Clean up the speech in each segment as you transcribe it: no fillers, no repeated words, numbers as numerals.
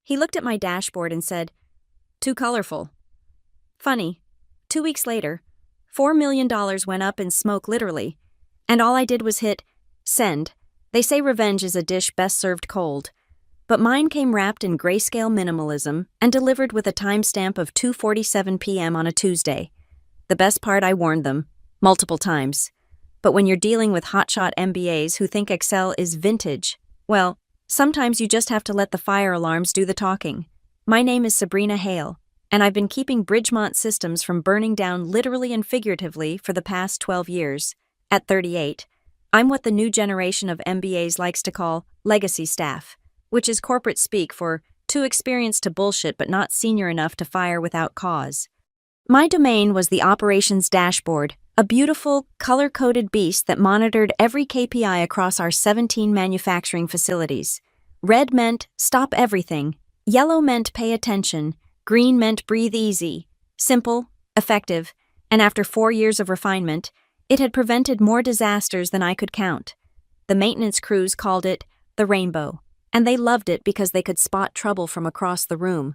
He looked at my dashboard and said, "Too colorful." Funny, 2 weeks later, $4 million went up in smoke literally, and all I did was hit send. They say revenge is a dish best served cold, but mine came wrapped in grayscale minimalism and delivered with a timestamp of 2:47 p.m. on a Tuesday. The best part, I warned them, multiple times. But when you're dealing with hotshot MBAs who think Excel is vintage, well, sometimes you just have to let the fire alarms do the talking. My name is Sabrina Hale, and I've been keeping Bridgemont Systems from burning down literally and figuratively for the past 12 years. At 38, I'm what the new generation of MBAs likes to call legacy staff, which is corporate speak for too experienced to bullshit but not senior enough to fire without cause. My domain was the operations dashboard, a beautiful, color-coded beast that monitored every KPI across our 17 manufacturing facilities. Red meant stop everything, yellow meant pay attention, green meant breathe easy. Simple, effective, and after 4 years of refinement, it had prevented more disasters than I could count. The maintenance crews called it the rainbow, and they loved it because they could spot trouble from across the room.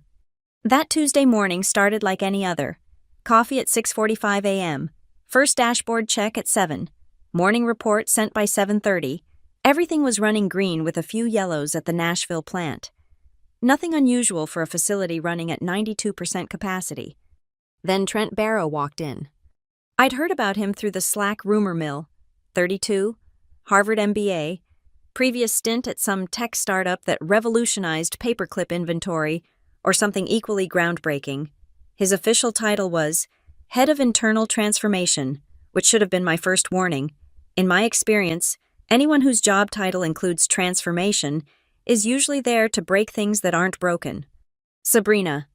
That Tuesday morning started like any other. Coffee at 6:45 a.m., first dashboard check at 7, morning report sent by 7:30. Everything was running green with a few yellows at the Nashville plant. Nothing unusual for a facility running at 92% capacity. Then Trent Barrow walked in. I'd heard about him through the Slack rumor mill. 32, Harvard MBA, previous stint at some tech startup that revolutionized paperclip inventory, or something equally groundbreaking. His official title was Head of Internal Transformation, which should have been my first warning. In my experience, anyone whose job title includes transformation is usually there to break things that aren't broken. Sabrina.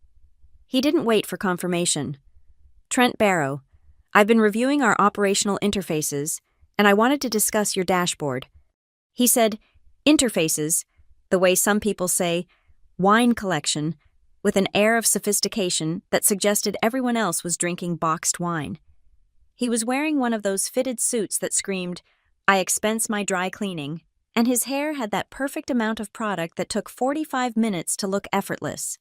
He didn't wait for confirmation. Trent Barrow. I've been reviewing our operational interfaces, and I wanted to discuss your dashboard. He said, interfaces, the way some people say, wine collection, with an air of sophistication that suggested everyone else was drinking boxed wine. He was wearing one of those fitted suits that screamed, "I expense my dry cleaning," and his hair had that perfect amount of product that took 45 minutes to look effortless.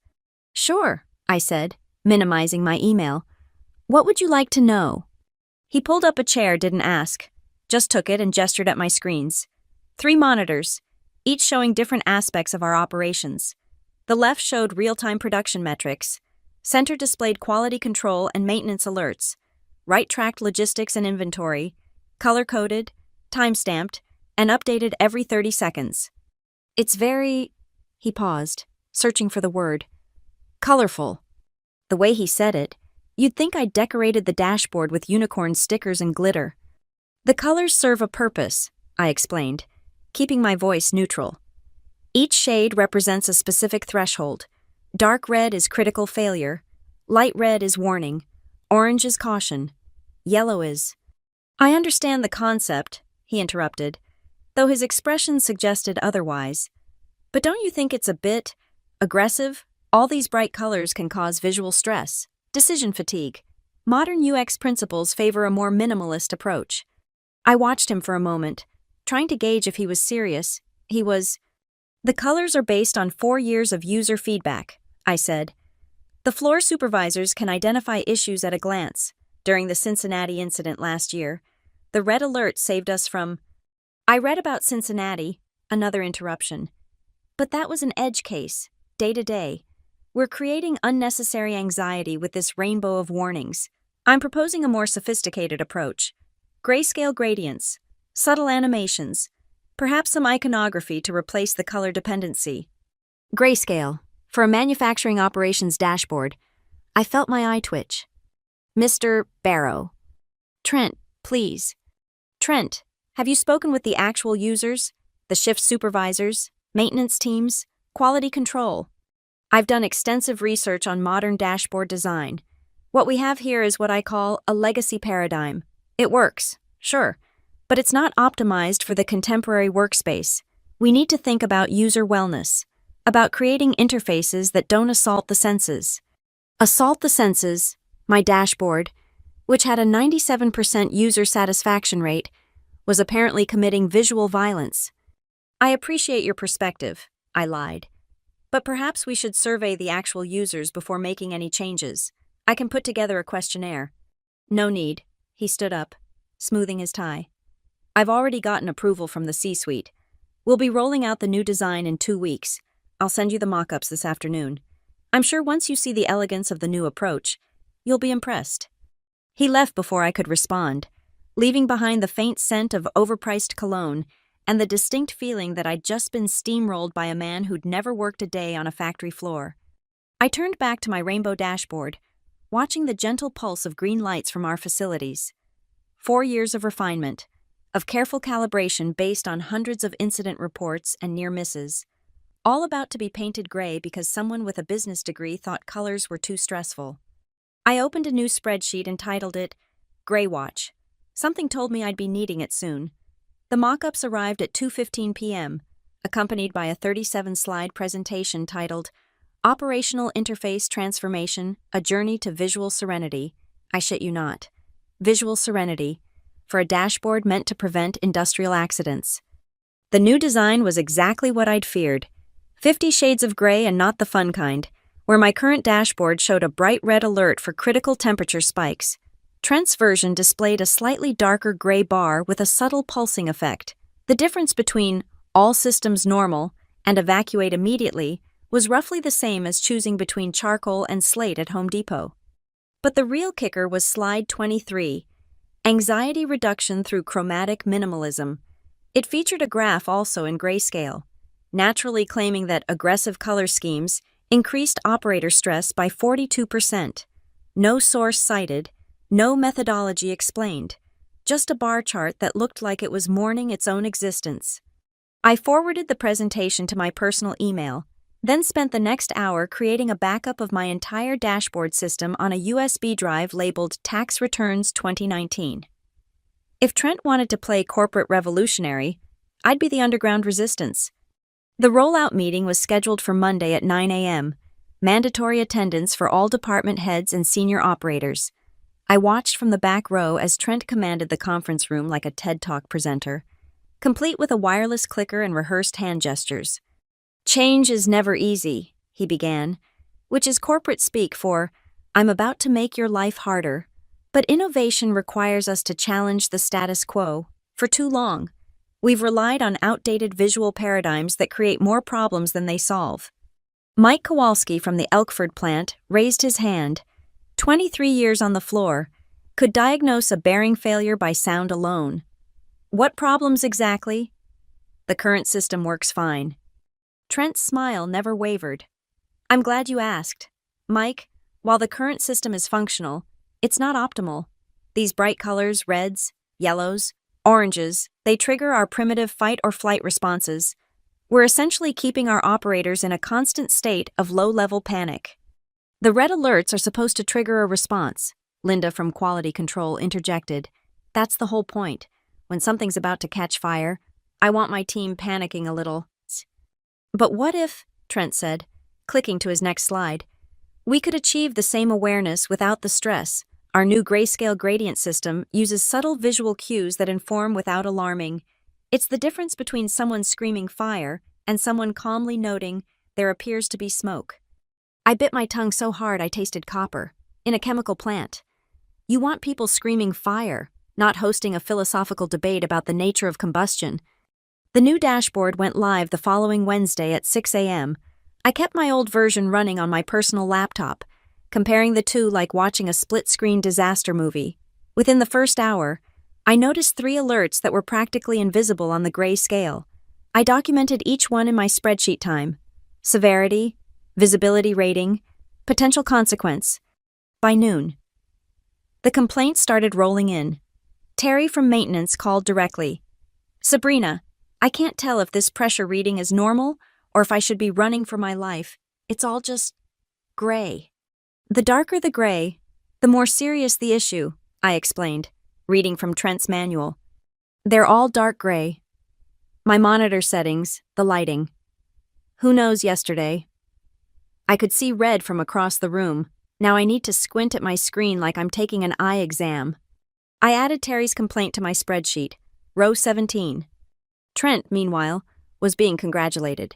"Sure," I said, minimizing my email. "What would you like to know?" He pulled up a chair, didn't ask, just took it and gestured at my screens. 3 monitors, each showing different aspects of our operations. The left showed real-time production metrics. Center displayed quality control and maintenance alerts. Right tracked logistics and inventory, color-coded, time-stamped, and updated every 30 seconds. It's very... He paused, searching for the word. Colorful. The way he said it, you'd think I decorated the dashboard with unicorn stickers and glitter. The colors serve a purpose, I explained, keeping my voice neutral. Each shade represents a specific threshold. Dark red is critical failure. Light red is warning. Orange is caution. Yellow is... I understand the concept, he interrupted, though his expression suggested otherwise. But don't you think it's a bit aggressive? All these bright colors can cause visual stress, decision fatigue. Modern UX principles favor a more minimalist approach. I watched him for a moment, trying to gauge if he was serious. He was... The colors are based on 4 years of user feedback, I said. The floor supervisors can identify issues at a glance. During the Cincinnati incident last year, the red alert saved us from... I read about Cincinnati, another interruption. But that was an edge case, day to day. We're creating unnecessary anxiety with this rainbow of warnings. I'm proposing a more sophisticated approach. Grayscale gradients, subtle animations, perhaps some iconography to replace the color dependency. Grayscale. For a manufacturing operations dashboard, I felt my eye twitch. Mr. Barrow. Trent, please. Trent, have you spoken with the actual users, the shift supervisors, maintenance teams, quality control? I've done extensive research on modern dashboard design. What we have here is what I call a legacy paradigm. It works, sure, but it's not optimized for the contemporary workspace. We need to think about user wellness, about creating interfaces that don't assault the senses. Assault the senses, my dashboard, which had a 97% user satisfaction rate, was apparently committing visual violence. I appreciate your perspective, I lied. But perhaps we should survey the actual users before making any changes. I can put together a questionnaire. No need. He stood up, smoothing his tie. I've already gotten approval from the C-suite. We'll be rolling out the new design in 2 weeks. I'll send you the mock-ups this afternoon. I'm sure once you see the elegance of the new approach, you'll be impressed. He left before I could respond, leaving behind the faint scent of overpriced cologne and the distinct feeling that I'd just been steamrolled by a man who'd never worked a day on a factory floor. I turned back to my rainbow dashboard, watching the gentle pulse of green lights from our facilities. 4 years of refinement, of careful calibration based on hundreds of incident reports and near misses, all about to be painted gray because someone with a business degree thought colors were too stressful. I opened a new spreadsheet and titled it Gray Watch. Something told me I'd be needing it soon. The mock-ups arrived at 2:15 p.m., accompanied by a 37-slide presentation titled Operational Interface Transformation, A Journey to Visual Serenity. I shit you not. Visual serenity, for a dashboard meant to prevent industrial accidents. The new design was exactly what I'd feared. 50 shades of gray and not the fun kind, where my current dashboard showed a bright red alert for critical temperature spikes. Trent's version displayed a slightly darker gray bar with a subtle pulsing effect. The difference between all systems normal and evacuate immediately was roughly the same as choosing between charcoal and slate at Home Depot. But the real kicker was slide 23, Anxiety Reduction Through Chromatic Minimalism. It featured a graph also in grayscale, naturally claiming that aggressive color schemes increased operator stress by 42%. No source cited, no methodology explained, just a bar chart that looked like it was mourning its own existence. I forwarded the presentation to my personal email, then spent the next hour creating a backup of my entire dashboard system on a USB drive labeled Tax Returns 2019. If Trent wanted to play corporate revolutionary, I'd be the underground resistance. The rollout meeting was scheduled for Monday at 9 a.m., mandatory attendance for all department heads and senior operators. I watched from the back row as Trent commanded the conference room like a TED Talk presenter, complete with a wireless clicker and rehearsed hand gestures. Change is never easy, he began, which is corporate speak for, I'm about to make your life harder. But innovation requires us to challenge the status quo. For too long, we've relied on outdated visual paradigms that create more problems than they solve. Mike Kowalski from the Elkford plant raised his hand, 23 years on the floor, could diagnose a bearing failure by sound alone. What problems exactly? The current system works fine. Trent's smile never wavered. I'm glad you asked. Mike, while the current system is functional, it's not optimal. These bright colors, reds, yellows, oranges, they trigger our primitive fight or flight responses. We're essentially keeping our operators in a constant state of low-level panic. The red alerts are supposed to trigger a response, Linda from Quality Control interjected. That's the whole point. When something's about to catch fire, I want my team panicking a little. But what if, Trent said, clicking to his next slide, we could achieve the same awareness without the stress? Our new grayscale gradient system uses subtle visual cues that inform without alarming. It's the difference between someone screaming fire and someone calmly noting there appears to be smoke. I bit my tongue so hard I tasted copper, in a chemical plant. You want people screaming fire, not hosting a philosophical debate about the nature of combustion. The new dashboard went live the following Wednesday at 6 a.m. I kept my old version running on my personal laptop, comparing the two like watching a split-screen disaster movie. Within the first hour, I noticed 3 alerts that were practically invisible on the gray scale. I documented each one in my spreadsheet time. Severity, visibility rating, potential consequence. By noon, the complaints started rolling in. Terry from maintenance called directly. Sabrina, I can't tell if this pressure reading is normal or if I should be running for my life. It's all just gray. The darker the gray, the more serious the issue, I explained, reading from Trent's manual. They're all dark gray. My monitor settings, the lighting. Who knows yesterday? I could see red from across the room. Now I need to squint at my screen like I'm taking an eye exam. I added Terry's complaint to my spreadsheet, row 17. Trent, meanwhile, was being congratulated.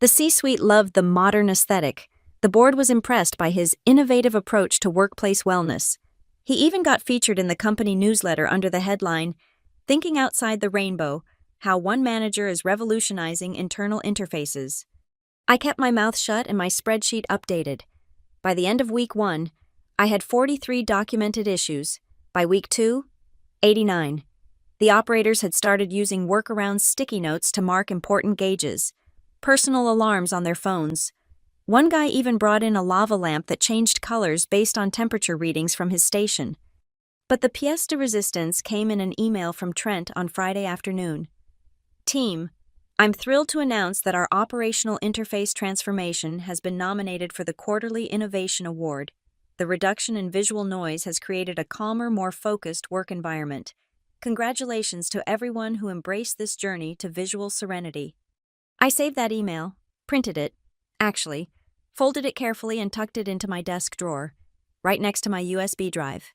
The C-suite loved the modern aesthetic. The board was impressed by his innovative approach to workplace wellness. He even got featured in the company newsletter under the headline, "Thinking Outside the Rainbow: How One Manager is Revolutionizing Internal Interfaces." I kept my mouth shut and my spreadsheet updated. By the end of week 1, I had 43 documented issues. By week 2, 89. The operators had started using workaround sticky notes to mark important gauges, personal alarms on their phones. One guy even brought in a lava lamp that changed colors based on temperature readings from his station. But the pièce de résistance came in an email from Trent on Friday afternoon. "Team, I'm thrilled to announce that our operational interface transformation has been nominated for the Quarterly Innovation Award. The reduction in visual noise has created a calmer, more focused work environment. Congratulations to everyone who embraced this journey to visual serenity." I saved that email, printed it, folded it carefully and tucked it into my desk drawer, right next to my USB drive.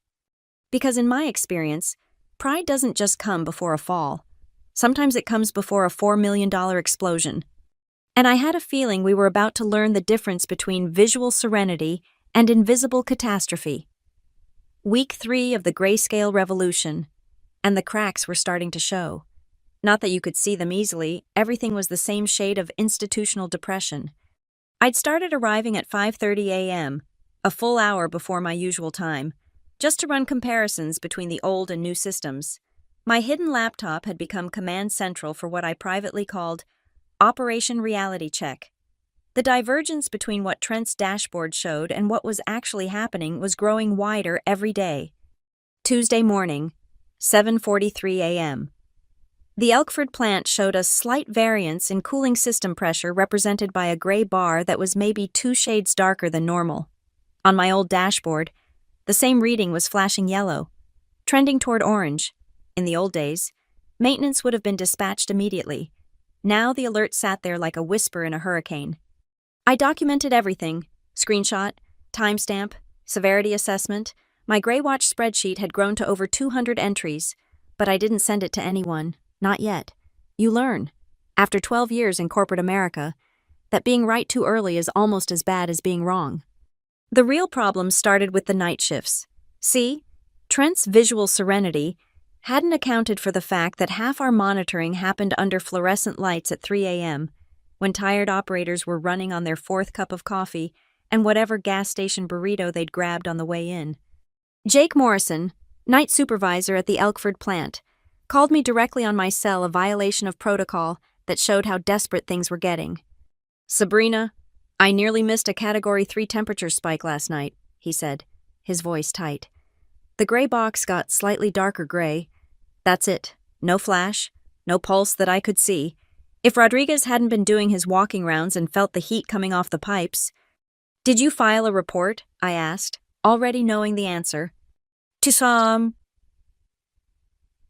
Because in my experience, pride doesn't just come before a fall. Sometimes it comes before a $4 million explosion. And I had a feeling we were about to learn the difference between visual serenity and invisible catastrophe. Week 3 of the grayscale revolution, and the cracks were starting to show. Not that you could see them easily, everything was the same shade of institutional depression. I'd started arriving at 5:30 a.m., a full hour before my usual time, just to run comparisons between the old and new systems. My hidden laptop had become command central for what I privately called Operation Reality Check. The divergence between what Trent's dashboard showed and what was actually happening was growing wider every day. Tuesday morning, 7:43 a.m. The Elkford plant showed a slight variance in cooling system pressure represented by a gray bar that was maybe 2 shades darker than normal. On my old dashboard, the same reading was flashing yellow, trending toward orange. In the old days, maintenance would have been dispatched immediately. Now the alert sat there like a whisper in a hurricane. I documented everything: screenshot, timestamp, severity assessment. My Graywatch spreadsheet had grown to over 200 entries, but I didn't send it to anyone. Not yet. You learn, after 12 years in corporate America, that being right too early is almost as bad as being wrong. The real problem started with the night shifts. See, Trent's visual serenity hadn't accounted for the fact that half our monitoring happened under fluorescent lights at 3 a.m., when tired operators were running on their 4th cup of coffee and whatever gas station burrito they'd grabbed on the way in. Jake Morrison, night supervisor at the Elkford plant, called me directly on my cell a violation of protocol that showed how desperate things were getting. "Sabrina, I nearly missed a Category 3 temperature spike last night," he said, his voice tight. The gray box got slightly darker gray. That's it. No flash, no pulse that I could see. If Rodriguez hadn't been doing his walking rounds and felt the heat coming off the pipes. "Did you file a report?" I asked, already knowing the answer.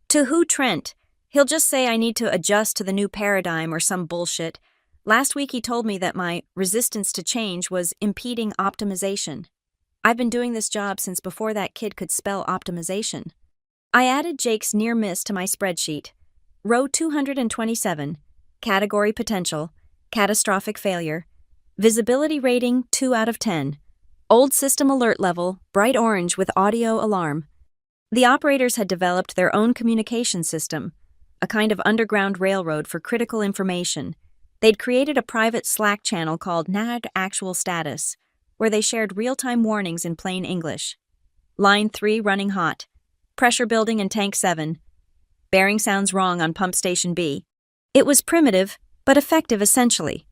To who, Trent? He'll just say I need to adjust to the new paradigm or some bullshit. Last week he told me that my resistance to change was impeding optimization. I've been doing this job since before that kid could spell optimization. I added Jake's near miss to my spreadsheet. Row 227, category potential, catastrophic failure, visibility rating 2 out of 10, old system alert level, bright orange with audio alarm. The operators had developed their own communication system, a kind of underground railroad for critical information. They'd created a private Slack channel called NAD Actual Status, where they shared real-time warnings in plain English. Line 3 running hot. Pressure building in tank 7. Bearing sounds wrong on pump station B. It was primitive, but effective essentially.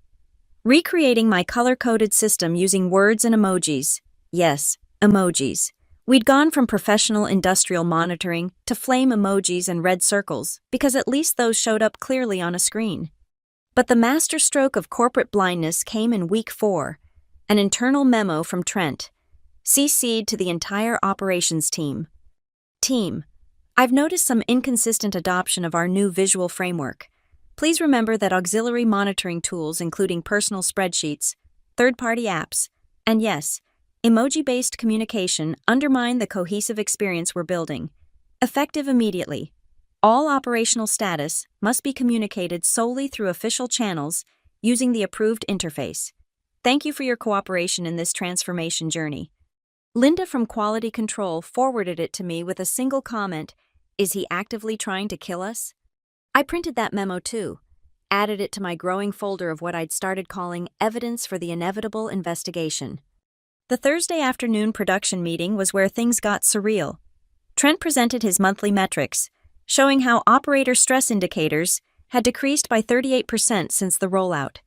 Recreating my color-coded system using words and emojis. Yes, emojis. We'd gone from professional industrial monitoring to flame emojis and red circles, because at least those showed up clearly on a screen. But the masterstroke of corporate blindness came in week 4, an internal memo from Trent, CC'd to the entire operations team. Team, I've noticed some inconsistent adoption of our new visual framework. Please remember that auxiliary monitoring tools, including personal spreadsheets, third-party apps, and yes, emoji-based communication undermine the cohesive experience we're building. Effective immediately. All operational status must be communicated solely through official channels, using the approved interface. Thank you for your cooperation in this transformation journey. Linda from Quality Control forwarded it to me with a single comment, "Is he actively trying to kill us?" I printed that memo too, added it to my growing folder of what I'd started calling evidence for the inevitable investigation. The Thursday afternoon production meeting was where things got surreal. Trent presented his monthly metrics, showing how operator stress indicators had decreased by 38% since the rollout.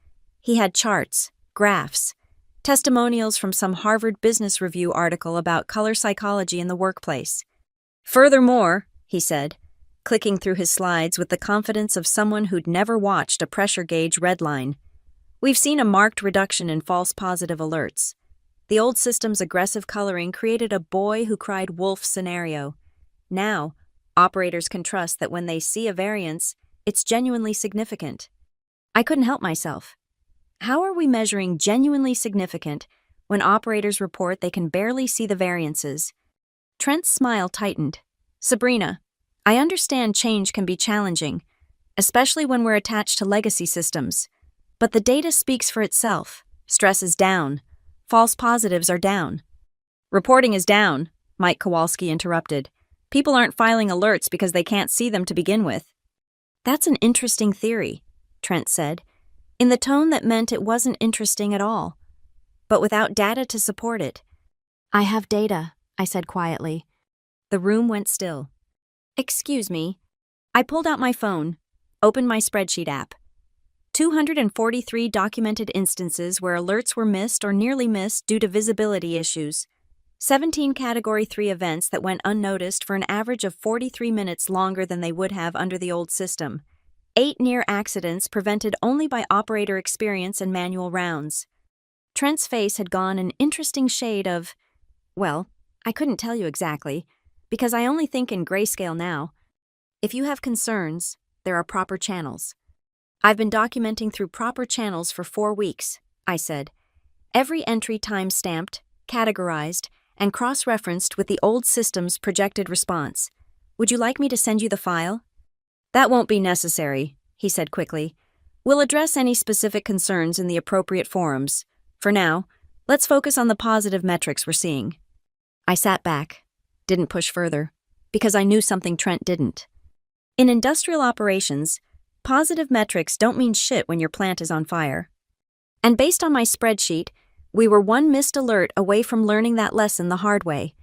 He had charts, graphs, testimonials from some Harvard Business Review article about color psychology in the workplace. "Furthermore," he said, clicking through his slides with the confidence of someone who'd never watched a pressure gauge redline, "we've seen a marked reduction in false positive alerts. The old system's aggressive coloring created a boy who cried wolf scenario. Now, operators can trust that when they see a variance, it's genuinely significant." I couldn't help myself. How are we measuring genuinely significant when operators report they can barely see the variances? Trent's smile tightened. "Sabrina, I understand change can be challenging, especially when we're attached to legacy systems. But the data speaks for itself. Stress is down. False positives are down." "Reporting is down," Mike Kowalski interrupted. "People aren't filing alerts because they can't see them to begin with." "That's an interesting theory," Trent said, in the tone that meant it wasn't interesting at all, but without data to support it. "I have data," I said quietly. The room went still. "Excuse me." I pulled out my phone, opened my spreadsheet app. 243 documented instances where alerts were missed or nearly missed due to visibility issues. 17 Category 3 events that went unnoticed for an average of 43 minutes longer than they would have under the old system. 8 near accidents prevented only by operator experience and manual rounds. Trent's face had gone an interesting shade of, well, I couldn't tell you exactly, because I only think in grayscale now. "If you have concerns, there are proper channels." "I've been documenting through proper channels for 4 weeks, I said. "Every entry time-stamped, categorized, and cross-referenced with the old system's projected response. Would you like me to send you the file?" "That won't be necessary," he said quickly. "We'll address any specific concerns in the appropriate forums. For now, let's focus on the positive metrics we're seeing." I sat back, didn't push further, because I knew something Trent didn't. In industrial operations, positive metrics don't mean shit when your plant is on fire. And based on my spreadsheet, we were one missed alert away from learning that lesson the hard way.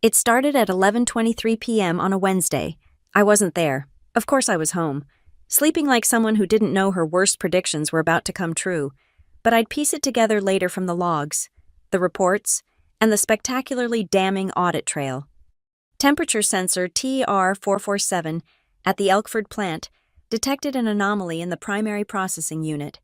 It started at 11:23 p.m. on a Wednesday. I wasn't there. Of course I was home, sleeping like someone who didn't know her worst predictions were about to come true, but I'd piece it together later from the logs, the reports, and the spectacularly damning audit trail. Temperature sensor TR447 at the Elkford plant detected an anomaly in the primary processing unit.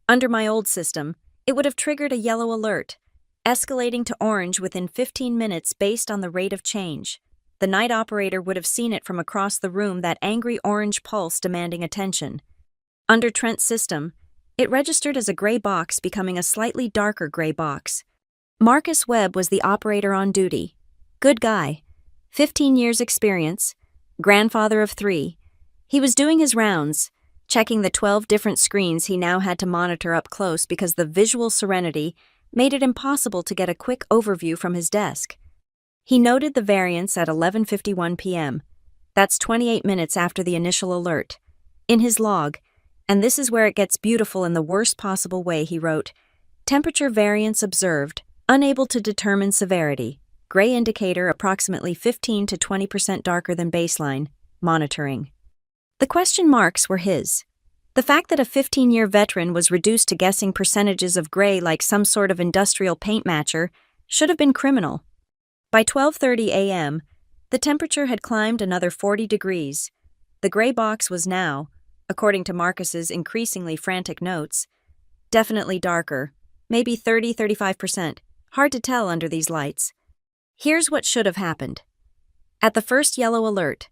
Under my old system, it would have triggered a yellow alert, escalating to orange within 15 minutes based on the rate of change. The night operator would have seen it from across the room, that angry orange pulse demanding attention. Under Trent's system, it registered as a gray box, becoming a slightly darker gray box. Marcus Webb was the operator on duty. Good guy. 15 years experience. Grandfather of 3. He was doing his rounds, checking the 12 different screens he now had to monitor up close because the visual serenity made it impossible to get a quick overview from his desk. He noted the variance at 11:51 p.m. That's 28 minutes after the initial alert. In his log, and this is where it gets beautiful in the worst possible way, he wrote, "Temperature variance observed, unable to determine severity. Gray indicator approximately 15 to 20% darker than baseline. Monitoring." The question marks were his. The fact that a 15-year veteran was reduced to guessing percentages of gray like some sort of industrial paint matcher should have been criminal. By 12:30 a.m., the temperature had climbed another 40 degrees. The gray box was now, according to Marcus's increasingly frantic notes, definitely darker, maybe 30-35%, hard to tell under these lights. Here's what should have happened. At the first yellow alert,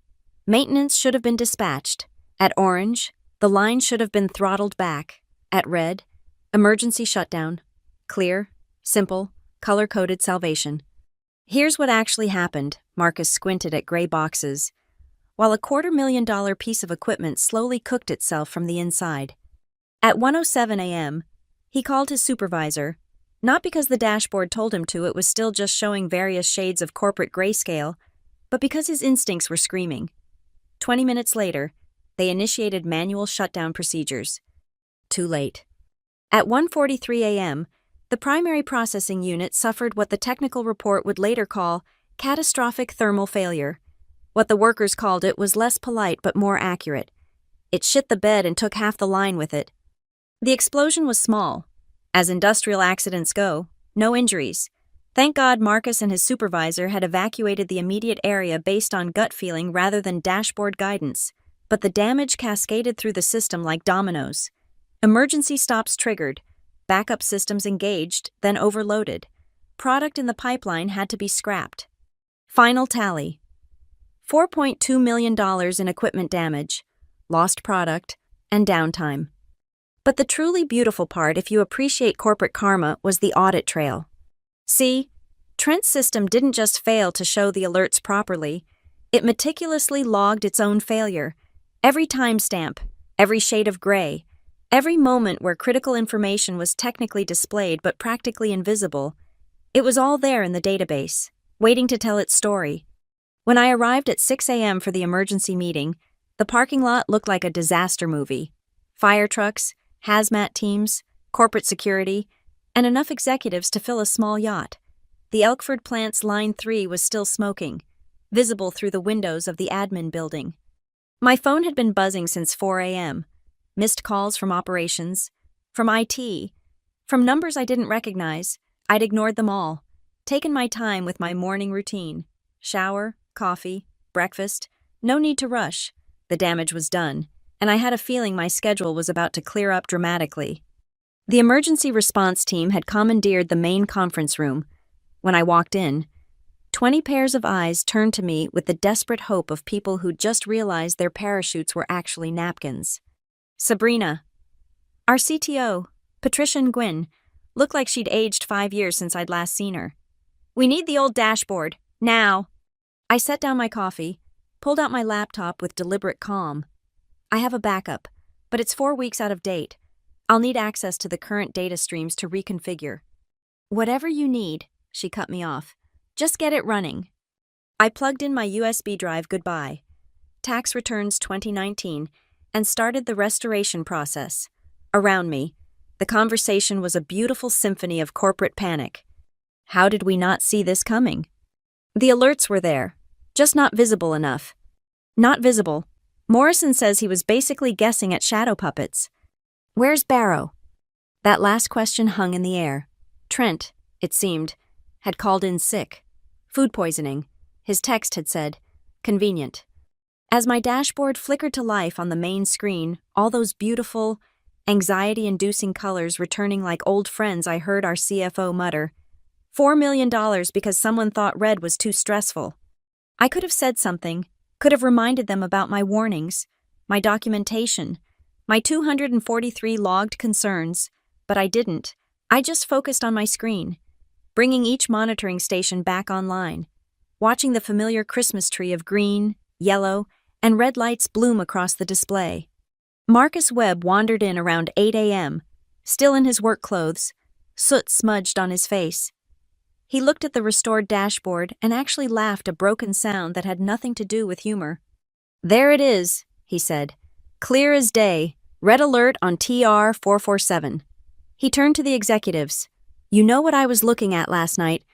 maintenance should have been dispatched. At orange, the line should have been throttled back. At red, emergency shutdown. Clear, simple, color-coded salvation. Here's what actually happened. Marcus squinted at gray boxes, while a $250,000 piece of equipment slowly cooked itself from the inside. At 1:07 a.m., he called his supervisor, not because the dashboard told him to, it was still just showing various shades of corporate grayscale, but because his instincts were screaming. 20 minutes later, they initiated manual shutdown procedures. Too late. At 1:43 a.m., the primary processing unit suffered what the technical report would later call catastrophic thermal failure. What the workers called it was less polite but more accurate. It shit the bed and took half the line with it. The explosion was small. As industrial accidents go, no injuries. Thank God Marcus and his supervisor had evacuated the immediate area based on gut feeling rather than dashboard guidance, but the damage cascaded through the system like dominoes. Emergency stops triggered, backup systems engaged, then overloaded. Product in the pipeline had to be scrapped. Final tally: $4.2 million in equipment damage, lost product, and downtime. But the truly beautiful part, if you appreciate corporate karma, was the audit trail. See, Trent's system didn't just fail to show the alerts properly, it meticulously logged its own failure. Every timestamp, every shade of gray, every moment where critical information was technically displayed but practically invisible, it was all there in the database, waiting to tell its story. When I arrived at 6 a.m. for the emergency meeting, the parking lot looked like a disaster movie. Fire trucks, hazmat teams, corporate security, and enough executives to fill a small yacht. The Elkford plant's Line 3 was still smoking, visible through the windows of the admin building. My phone had been buzzing since 4 a.m. Missed calls from operations, from IT, from numbers I didn't recognize. I'd ignored them all, taken my time with my morning routine. Shower, coffee, breakfast, no need to rush. The damage was done, and I had a feeling my schedule was about to clear up dramatically. The emergency response team had commandeered the main conference room. When I walked in, 20 pairs of eyes turned to me with the desperate hope of people who'd just realized their parachutes were actually napkins. Sabrina, our CTO, Patricia and Gwyn, looked like she'd aged 5 years since I'd last seen her. "We need the old dashboard, now." I set down my coffee, pulled out my laptop with deliberate calm. "I have a backup, but it's 4 weeks out of date. I'll need access to the current data streams to reconfigure." "Whatever you need," she cut me off. "Just get it running." I plugged in my USB drive goodbye, tax returns 2019, and started the restoration process. Around me, the conversation was a beautiful symphony of corporate panic. How did we not see this coming? The alerts were there, just not visible enough. Not visible. Morrison says he was basically guessing at shadow puppets. Where's Barrow? That last question hung in the air. Trent, it seemed, had called in sick. Food poisoning. His text had said, "Convenient." As my dashboard flickered to life on the main screen, all those beautiful, anxiety-inducing colors returning like old friends, I heard our CFO mutter, $4 million because someone thought red was too stressful. I could have said something, could have reminded them about my warnings, my documentation, my 243 logged concerns, but I didn't. I just focused on my screen, bringing each monitoring station back online, watching the familiar Christmas tree of green, yellow, and red lights bloom across the display. Marcus Webb wandered in around 8 a.m., still in his work clothes, soot smudged on his face. He looked at the restored dashboard and actually laughed a broken sound that had nothing to do with humor. "There it is," he said. "Clear as day. Red alert on TR 447. He turned to the executives. "You know what I was looking at last night?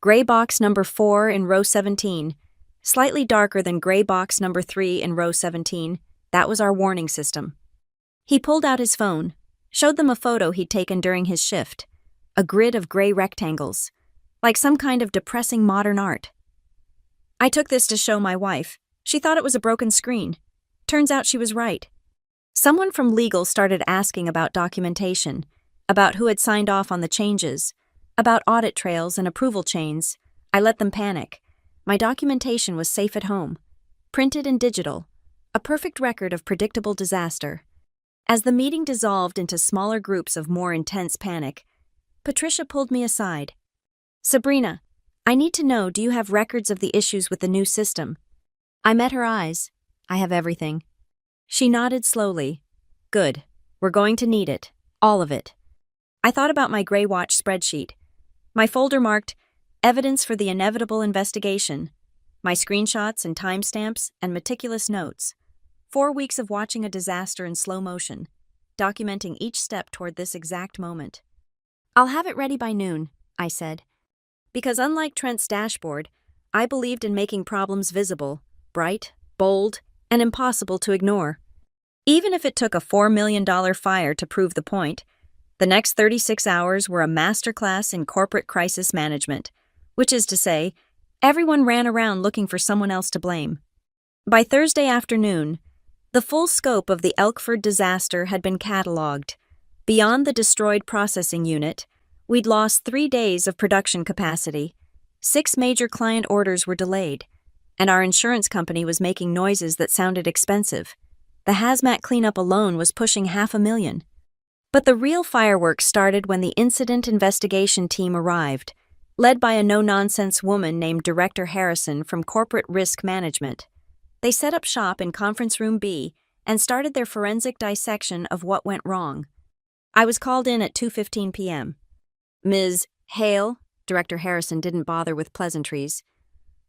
Gray box number 4 in row 17. Slightly darker than gray box number 3 in row 17. That was our warning system." He pulled out his phone, showed them a photo he'd taken during his shift. A grid of gray rectangles, like some kind of depressing modern art. "I took this to show my wife. She thought it was a broken screen. Turns out she was right." Someone from legal started asking about documentation, about who had signed off on the changes, about audit trails and approval chains. I let them panic. My documentation was safe at home, printed and digital, a perfect record of predictable disaster. As the meeting dissolved into smaller groups of more intense panic, Patricia pulled me aside. "Sabrina, I need to know, do you have records of the issues with the new system?" I met her eyes. "I have everything." She nodded slowly. "Good. We're going to need it. All of it. I thought about my gray watch spreadsheet. My folder marked, Evidence for the Inevitable Investigation. My screenshots and timestamps and meticulous notes. 4 weeks of watching a disaster in slow motion, documenting each step toward this exact moment. I'll have it ready by noon, I said. Because unlike Trent's dashboard, I believed in making problems visible, bright, bold, and impossible to ignore. Even if it took a $4 million fire to prove the point, the next 36 hours were a masterclass in corporate crisis management, which is to say, everyone ran around looking for someone else to blame. By Thursday afternoon, the full scope of the Elkford disaster had been catalogued. Beyond the destroyed processing unit, we'd lost 3 days of production capacity. 6 major client orders were delayed, and our insurance company was making noises that sounded expensive. The hazmat cleanup alone was pushing $500,000. But the real fireworks started when the incident investigation team arrived, led by a no-nonsense woman named Director Harrison from Corporate Risk Management. They set up shop in Conference Room B and started their forensic dissection of what went wrong. I was called in at 2:15 p.m. Ms. Hale, Director Harrison didn't bother with pleasantries.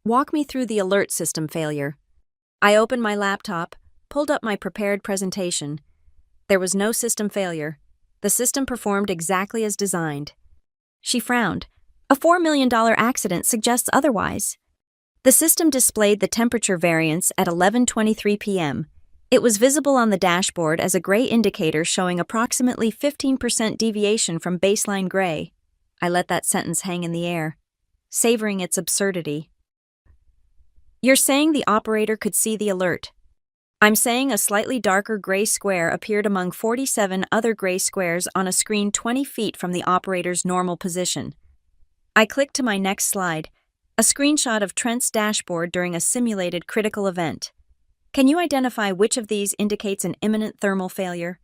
Walk me through the alert system failure. I opened my laptop, pulled up my prepared presentation. There was no system failure. The system performed exactly as designed. She frowned. A $4 million accident suggests otherwise. The system displayed the temperature variance at 11:23 p.m. It was visible on the dashboard as a gray indicator showing approximately 15% deviation from baseline gray. I let that sentence hang in the air, savoring its absurdity. You're saying the operator could see the alert. I'm saying a slightly darker gray square appeared among 47 other gray squares on a screen 20 feet from the operator's normal position. I clicked to my next slide, a screenshot of Trent's dashboard during a simulated critical event. Can you identify which of these indicates an imminent thermal failure?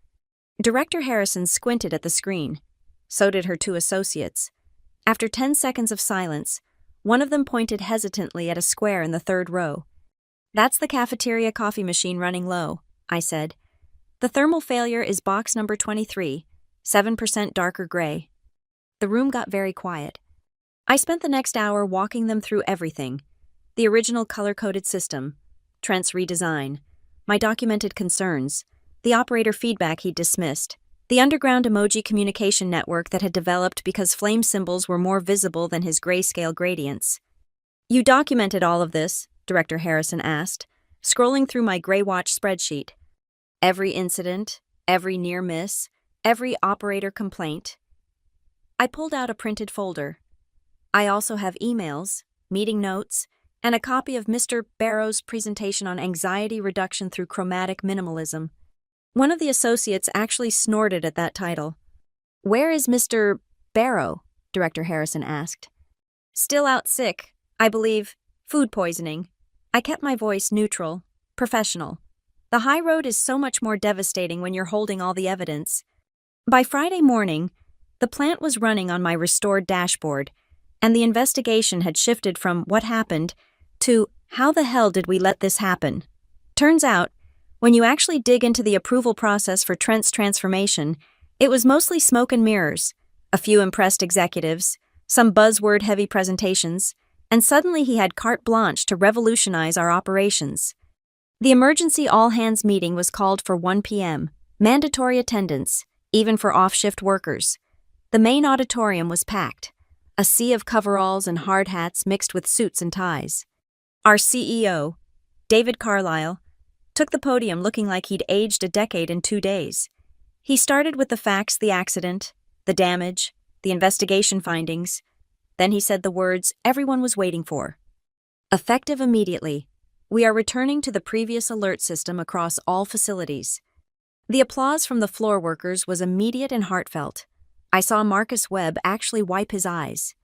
Director Harrison squinted at the screen. So did her 2 associates. After 10 seconds of silence, one of them pointed hesitantly at a square in the 3rd row. That's the cafeteria coffee machine running low, I said. The thermal failure is box number 23, 7% darker gray. The room got very quiet. I spent the next hour walking them through everything. The original color-coded system, Trent's redesign, my documented concerns, the operator feedback he'd dismissed, the underground emoji communication network that had developed because flame symbols were more visible than his grayscale gradients. You documented all of this, Director Harrison asked, scrolling through my gray watch spreadsheet. Every incident, every near miss, every operator complaint. I pulled out a printed folder. I also have emails, meeting notes, and a copy of Mr. Barrow's presentation on anxiety reduction through chromatic minimalism. One of the associates actually snorted at that title. Where is Mr. Barrow? Director Harrison asked. Still out sick, I believe. Food poisoning. I kept my voice neutral, professional. The high road is so much more devastating when you're holding all the evidence. By Friday morning, the plant was running on my restored dashboard, and the investigation had shifted from what happened to how the hell did we let this happen? Turns out, when you actually dig into the approval process for Trent's transformation, it was mostly smoke and mirrors, a few impressed executives, some buzzword-heavy presentations, and suddenly he had carte blanche to revolutionize our operations. The emergency all-hands meeting was called for 1 p.m., mandatory attendance, even for off-shift workers. The main auditorium was packed, a sea of coveralls and hard hats mixed with suits and ties. Our CEO, David Carlisle, took the podium looking like he'd aged a decade in 2 days. He started with the facts, the accident, the damage, the investigation findings. Then he said the words everyone was waiting for. Effective immediately, we are returning to the previous alert system across all facilities. The applause from the floor workers was immediate and heartfelt. I saw Marcus Webb actually wipe his eyes.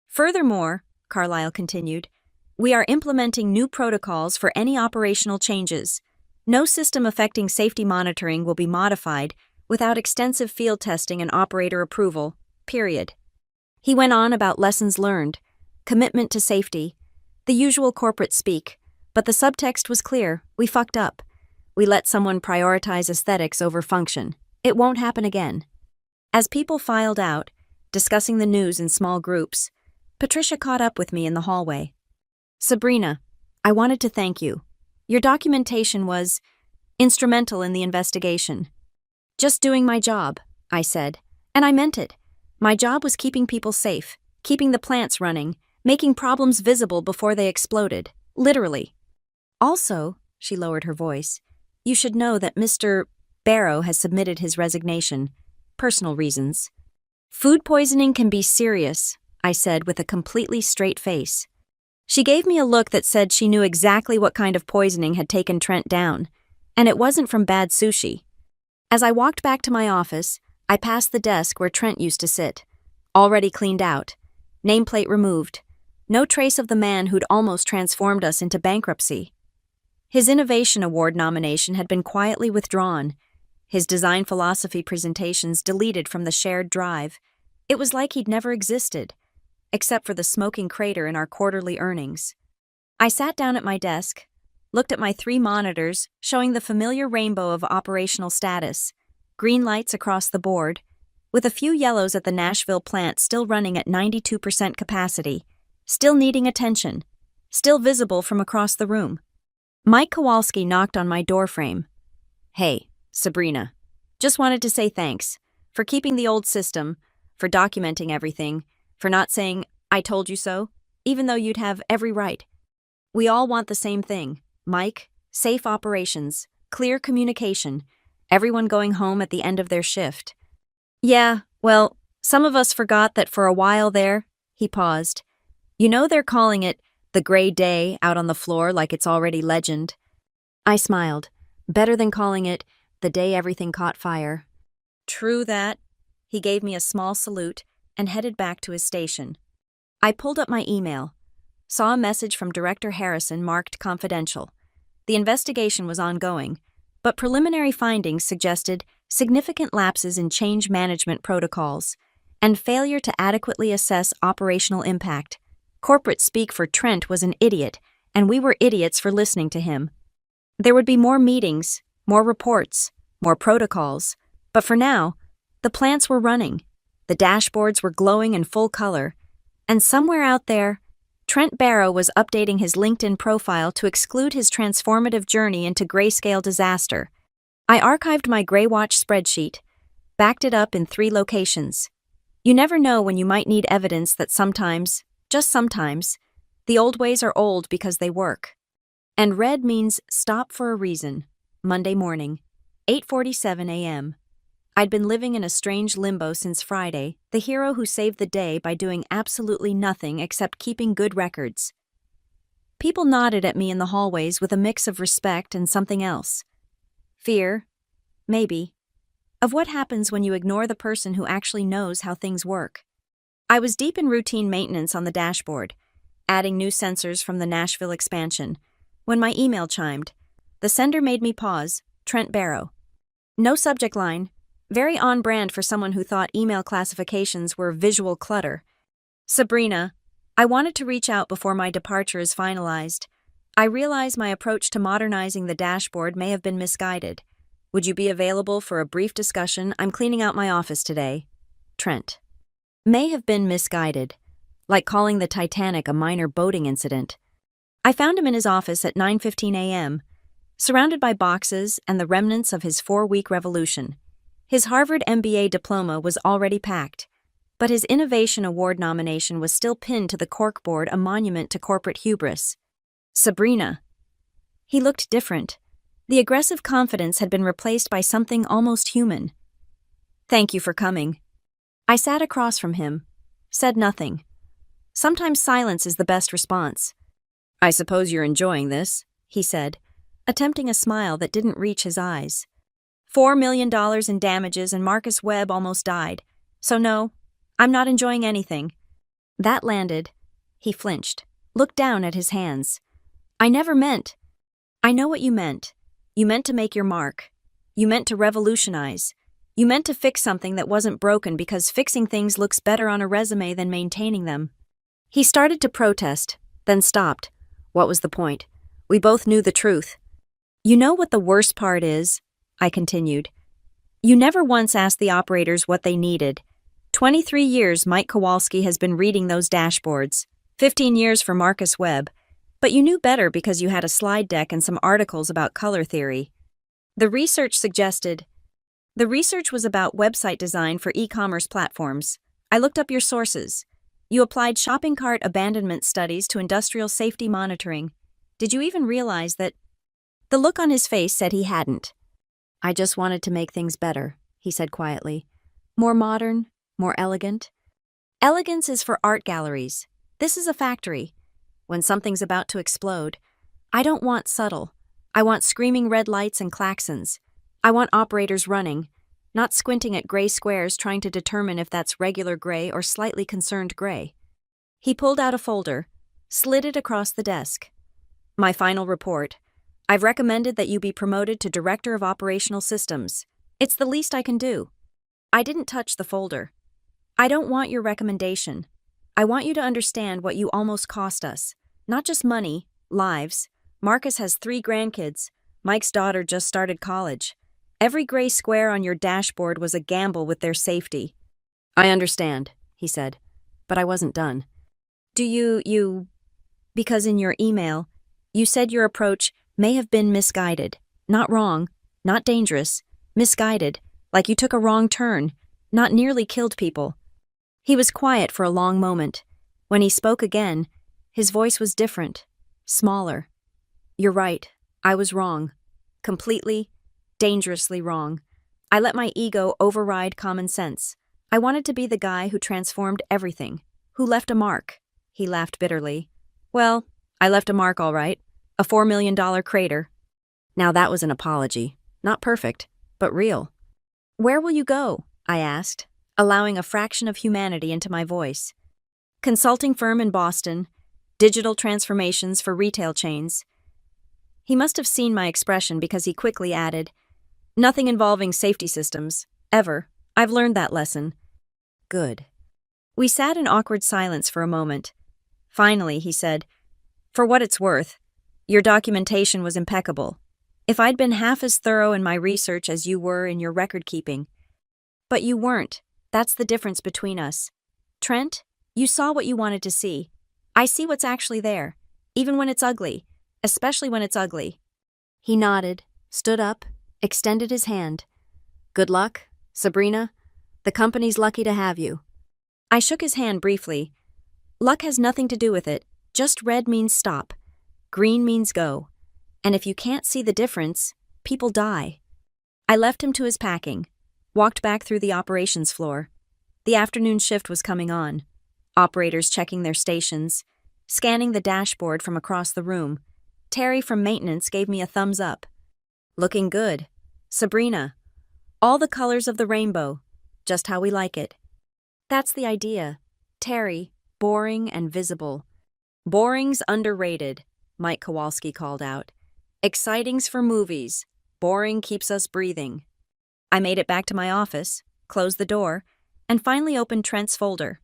Furthermore, Carlisle continued, we are implementing new protocols for any operational changes. No system affecting safety monitoring will be modified without extensive field testing and operator approval, period. He went on about lessons learned, commitment to safety, the usual corporate speak, but the subtext was clear: we fucked up. We let someone prioritize aesthetics over function. It won't happen again. As people filed out, discussing the news in small groups, Patricia caught up with me in the hallway. Sabrina, I wanted to thank you. Your documentation was instrumental in the investigation. Just doing my job, I said, and I meant it. My job was keeping people safe, keeping the plants running, making problems visible before they exploded, literally. Also, she lowered her voice, you should know that Mr. Barrow has submitted his resignation. Personal reasons. Food poisoning can be serious, I said with a completely straight face. She gave me a look that said she knew exactly what kind of poisoning had taken Trent down, and it wasn't from bad sushi. As I walked back to my office, I passed the desk where Trent used to sit, already cleaned out, nameplate removed, no trace of the man who'd almost transformed us into bankruptcy. His Innovation Award nomination had been quietly withdrawn, his design philosophy presentations deleted from the shared drive. It was like he'd never existed, except for the smoking crater in our quarterly earnings. I sat down at my desk, looked at my 3 monitors showing the familiar rainbow of operational status, green lights across the board, with a few yellows at the Nashville plant still running at 92% capacity, still needing attention, still visible from across the room. Mike Kowalski knocked on my doorframe. Hey, Sabrina. Just wanted to say thanks for keeping the old system, for documenting everything, for not saying, I told you so, even though you'd have every right. We all want the same thing, Mike, safe operations, clear communication, everyone going home at the end of their shift. Yeah, well, some of us forgot that for a while there, he paused. You know they're calling it the gray day out on the floor like it's already legend. I smiled. Better than calling it the day everything caught fire. True that. He gave me a small salute and headed back to his station. I pulled up my email, saw a message from Director Harrison marked confidential. The investigation was ongoing, but preliminary findings suggested significant lapses in change management protocols and failure to adequately assess operational impact. Corporate speak for Trent was an idiot, and we were idiots for listening to him. There would be more meetings, more reports, more protocols, but for now, the plants were running, the dashboards were glowing in full color, and somewhere out there, Trent Barrow was updating his LinkedIn profile to exclude his transformative journey into grayscale disaster. I archived my Graywatch spreadsheet, backed it up in 3 locations. You never know when you might need evidence that sometimes, just sometimes, the old ways are old because they work. And red means stop for a reason. Monday morning, 8:47 a.m. I'd been living in a strange limbo since Friday, the hero who saved the day by doing absolutely nothing except keeping good records. People nodded at me in the hallways with a mix of respect and something else. Fear, maybe, of what happens when you ignore the person who actually knows how things work. I was deep in routine maintenance on the dashboard, adding new sensors from the Nashville expansion, when my email chimed. The sender made me pause. Trent Barrow. No subject line. Very on-brand for someone who thought email classifications were visual clutter. Sabrina, I wanted to reach out before my departure is finalized. I realize my approach to modernizing the dashboard may have been misguided. Would you be available for a brief discussion? I'm cleaning out my office today. Trent. May have been misguided, like calling the Titanic a minor boating incident. I found him in his office at 9:15 a.m., surrounded by boxes and the remnants of his 4-week revolution. His Harvard MBA diploma was already packed, but his Innovation Award nomination was still pinned to the corkboard, a monument to corporate hubris. Sabrina. He looked different. The aggressive confidence had been replaced by something almost human. Thank you for coming. I sat across from him, said nothing. Sometimes silence is the best response. I suppose you're enjoying this, he said, attempting a smile that didn't reach his eyes. $4 million in damages and Marcus Webb almost died. So no, I'm not enjoying anything. That landed. He flinched, looked down at his hands. I never meant. I know what you meant. You meant to make your mark. You meant to revolutionize. You meant to fix something that wasn't broken because fixing things looks better on a resume than maintaining them. He started to protest, then stopped. What was the point? We both knew the truth. You know what the worst part is? I continued. You never once asked the operators what they needed. 23 years Mike Kowalski has been reading those dashboards, 15 years for Marcus Webb, but you knew better because you had a slide deck and some articles about color theory. The research was about website design for e-commerce platforms. I looked up your sources. You applied shopping cart abandonment studies to industrial safety monitoring. Did you even realize that? The look on his face said he hadn't. I just wanted to make things better, he said quietly. More modern, more elegant. Elegance is for art galleries. This is a factory. When something's about to explode, I don't want subtle. I want screaming red lights and klaxons. I want operators running, not squinting at gray squares trying to determine if that's regular gray or slightly concerned gray. He pulled out a folder, slid it across the desk. My final report. I've recommended that you be promoted to Director of Operational Systems. It's the least I can do. I didn't touch the folder. I don't want your recommendation. I want you to understand what you almost cost us. Not just money, lives. Marcus has 3 grandkids. Mike's daughter just started college. Every gray square on your dashboard was a gamble with their safety. I understand, he said, but I wasn't done. Because in your email, you said your approach may have been misguided. Not wrong, not dangerous, misguided, like you took a wrong turn, not nearly killed people. He was quiet for a long moment. When he spoke again, his voice was different, smaller. You're right, I was wrong. Completely, dangerously wrong. I let my ego override common sense. I wanted to be the guy who transformed everything, who left a mark. He laughed bitterly. Well, I left a mark all right. A $4 million crater. Now that was an apology. Not perfect, but real. Where will you go? I asked, allowing a fraction of humanity into my voice. Consulting firm in Boston. Digital transformations for retail chains. He must have seen my expression because he quickly added, nothing involving safety systems. Ever. I've learned that lesson. Good. We sat in awkward silence for a moment. Finally, he said, for what it's worth, your documentation was impeccable. If I'd been half as thorough in my research as you were in your record keeping. But you weren't. That's the difference between us. Trent, you saw what you wanted to see. I see what's actually there, even when it's ugly, especially when it's ugly. He nodded, stood up, extended his hand. Good luck, Sabrina. The company's lucky to have you. I shook his hand briefly. Luck has nothing to do with it. Just red means stop. Green means go. And if you can't see the difference, people die. I left him to his packing, walked back through the operations floor. The afternoon shift was coming on. Operators checking their stations, scanning the dashboard from across the room. Terry from maintenance gave me a thumbs up. Looking good. Sabrina. All the colors of the rainbow. Just how we like it. That's the idea. Terry, boring and visible. Boring's underrated, Mike Kowalski called out. Exciting's for movies. Boring keeps us breathing. I made it back to my office, closed the door, and finally opened Trent's folder.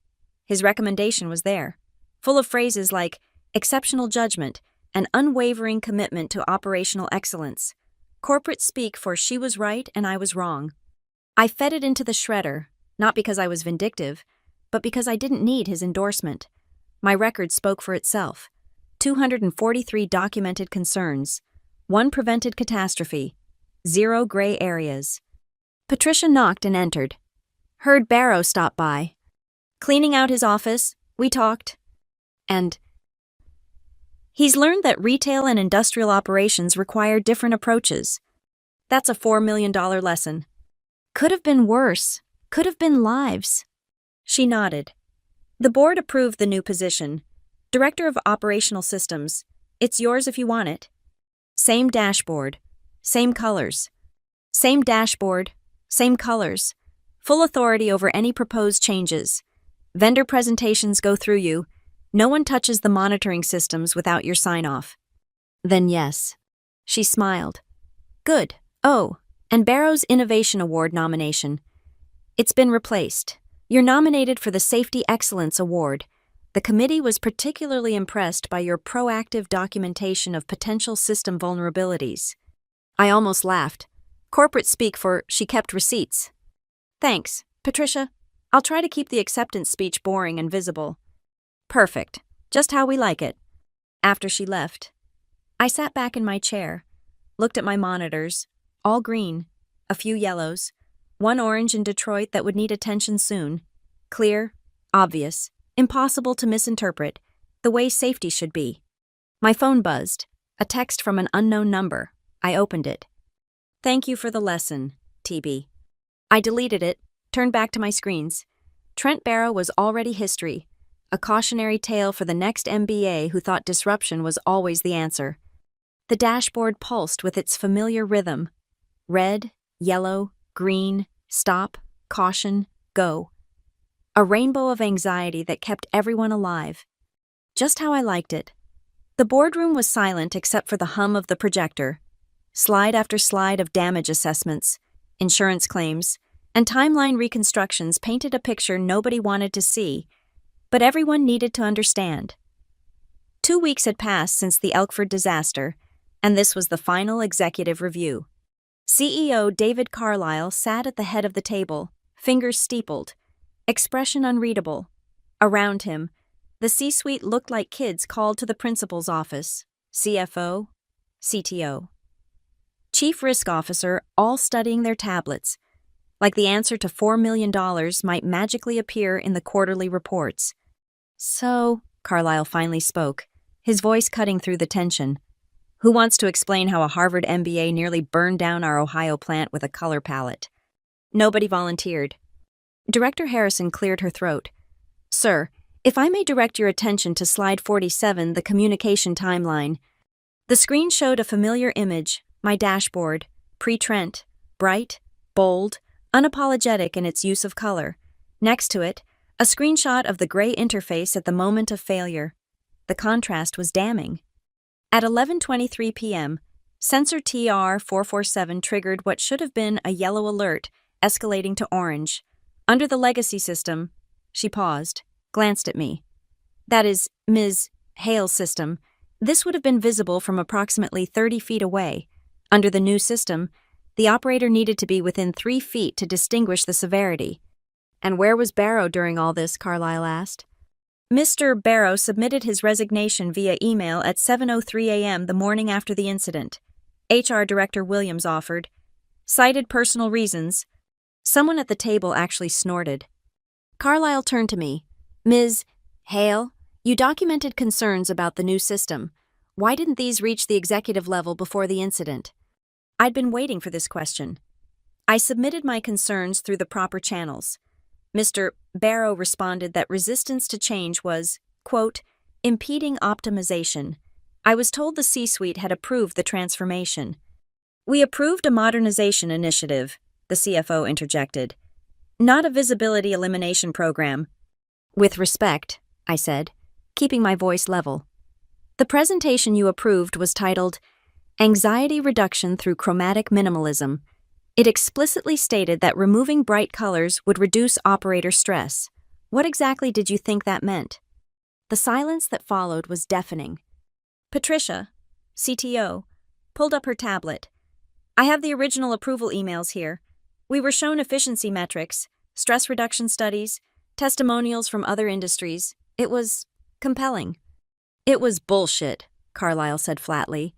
His recommendation was there, full of phrases like exceptional judgment and unwavering commitment to operational excellence. Corporate speak for she was right and I was wrong. I fed it into the shredder, not because I was vindictive, but because I didn't need his endorsement. My record spoke for itself. 243 documented concerns, 1 prevented catastrophe, 0 gray areas. Patricia knocked and entered. Heard Barrow stop by. Cleaning out his office, we talked. And he's learned that retail and industrial operations require different approaches. That's a $4 million lesson. Could have been worse. Could have been lives. She nodded. The board approved the new position. Director of Operational Systems. It's yours if you want it. Same dashboard. Same colors. Same dashboard. Same colors. Full authority over any proposed changes. Vendor presentations go through you. No one touches the monitoring systems without your sign-off. Then yes. She smiled. Good. Oh, and Barrow's Innovation Award nomination. It's been replaced. You're nominated for the Safety Excellence Award. The committee was particularly impressed by your proactive documentation of potential system vulnerabilities. I almost laughed. Corporate speak for she kept receipts. Thanks, Patricia. I'll try to keep the acceptance speech boring and visible. Perfect. Just how we like it. After she left, I sat back in my chair, looked at my monitors, all green, a few yellows, one orange in Detroit that would need attention soon. Clear, obvious, impossible to misinterpret, the way safety should be. My phone buzzed, a text from an unknown number. I opened it. Thank you for the lesson, TB. I deleted it, turned back to my screens. Trent Barrow was already history, a cautionary tale for the next MBA who thought disruption was always the answer. The dashboard pulsed with its familiar rhythm. Red, yellow, green, stop, caution, go. A rainbow of anxiety that kept everyone alive. Just how I liked it. The boardroom was silent except for the hum of the projector. Slide after slide of damage assessments, insurance claims, and timeline reconstructions painted a picture nobody wanted to see, but everyone needed to understand. 2 weeks had passed since the Elkford disaster, and this was the final executive review. CEO David Carlisle sat at the head of the table, fingers steepled, expression unreadable. Around him, the C-suite looked like kids called to the principal's office, CFO, CTO. Chief Risk Officer, all studying their tablets, like the answer to $4 million might magically appear in the quarterly reports. So, Carlisle finally spoke, his voice cutting through the tension. Who wants to explain how a Harvard MBA nearly burned down our Ohio plant with a color palette? Nobody volunteered. Director Harrison cleared her throat. Sir, if I may direct your attention to slide 47, the communication timeline. The screen showed a familiar image, my dashboard, pre-Trent, bright, bold, unapologetic in its use of color. Next to it, a screenshot of the gray interface at the moment of failure. The contrast was damning. At 11:23 p.m., sensor TR447 triggered what should have been a yellow alert, escalating to orange. Under the legacy system, she paused, glanced at me. That is, Ms. Hale's system. This would have been visible from approximately 30 feet away. Under the new system, the operator needed to be within 3 feet to distinguish the severity. And where was Barrow during all this? Carlisle asked. Mr. Barrow submitted his resignation via email at 7:03 a.m. the morning after the incident. HR Director Williams offered. Cited personal reasons. Someone at the table actually snorted. Carlisle turned to me. Ms. Hale, you documented concerns about the new system. Why didn't these reach the executive level before the incident? I'd been waiting for this question. I submitted my concerns through the proper channels. Mr. Barrow responded that resistance to change was, quote, impeding optimization. I was told the C-suite had approved the transformation. We approved a modernization initiative, the CFO interjected. Not a visibility elimination program. With respect, I said, keeping my voice level. The presentation you approved was titled Anxiety Reduction Through Chromatic Minimalism. It explicitly stated that removing bright colors would reduce operator stress. What exactly did you think that meant? The silence that followed was deafening. Patricia, CTO, pulled up her tablet. I have the original approval emails here. We were shown efficiency metrics, stress reduction studies, testimonials from other industries. It was compelling. It was bullshit, Carlisle said flatly.